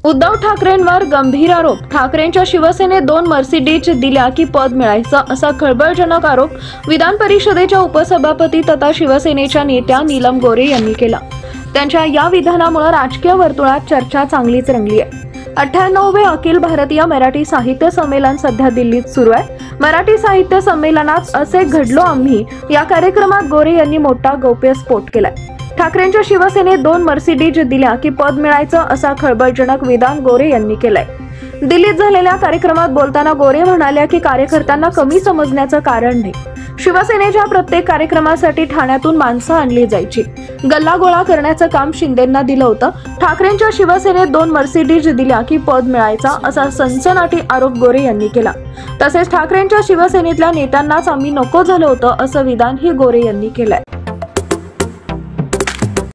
उद्धव ठाकरेंवर गंभीर आरोप। ठाकरेंच्या शिवसेनेत 2 मर्सिडीज दिल्या की पद मिळायचं, असा खळबळजनक आरोप विधान परिषदेच्या उपसभापती तथा शिवसेनेच्या नेत्या नीलम गोऱ्हे यांनी केला। त्यांच्या या विधानामुळे राजकीय वर्तुळात चर्चा चांगलीच रंगली आहे। 98वे अखिल भारतीय मराठी साहित्य संमेलन सध्या दिल्लीत सुरू आहे। मराठी साहित्य संमेलनात असे घडलो आम्ही या कार्यक्रमात गोऱ्हे यांनी मोठा गौप्यस्फोट केलाय। ठाकरेंच्या शिवसेनेत 2 मर्सिडीज दिल्या की पद मिळायचं, असा खळबळजनक विधान गोऱ्हे यांनी केलंय। दिल्लीत झालेल्या कार्यक्रमात बोलताना गोऱ्हे म्हणाल्या की कार्यकर्त्यांना कमी समजण्याचं कारण नाही। शिवसेनेच्या प्रत्येक कार्यक्रमासाठी ठाण्यातून माणसं आणली जायची, गल्लागोळा करण्याचं काम शिंदेंना दिलं होतं। ठाकरेंच्या शिवसेनेत 2 मर्सिडीज दिल्या की पद मिळायचा, असा सनसनाटी आरोप गोऱ्हे यांनी केला। तसेच ठाकरेंच्या शिवसेनेतल्या नेत्यांनाच आम्ही नको झालं होतं, असं विधानही गोऱ्हे यांनी केलंय।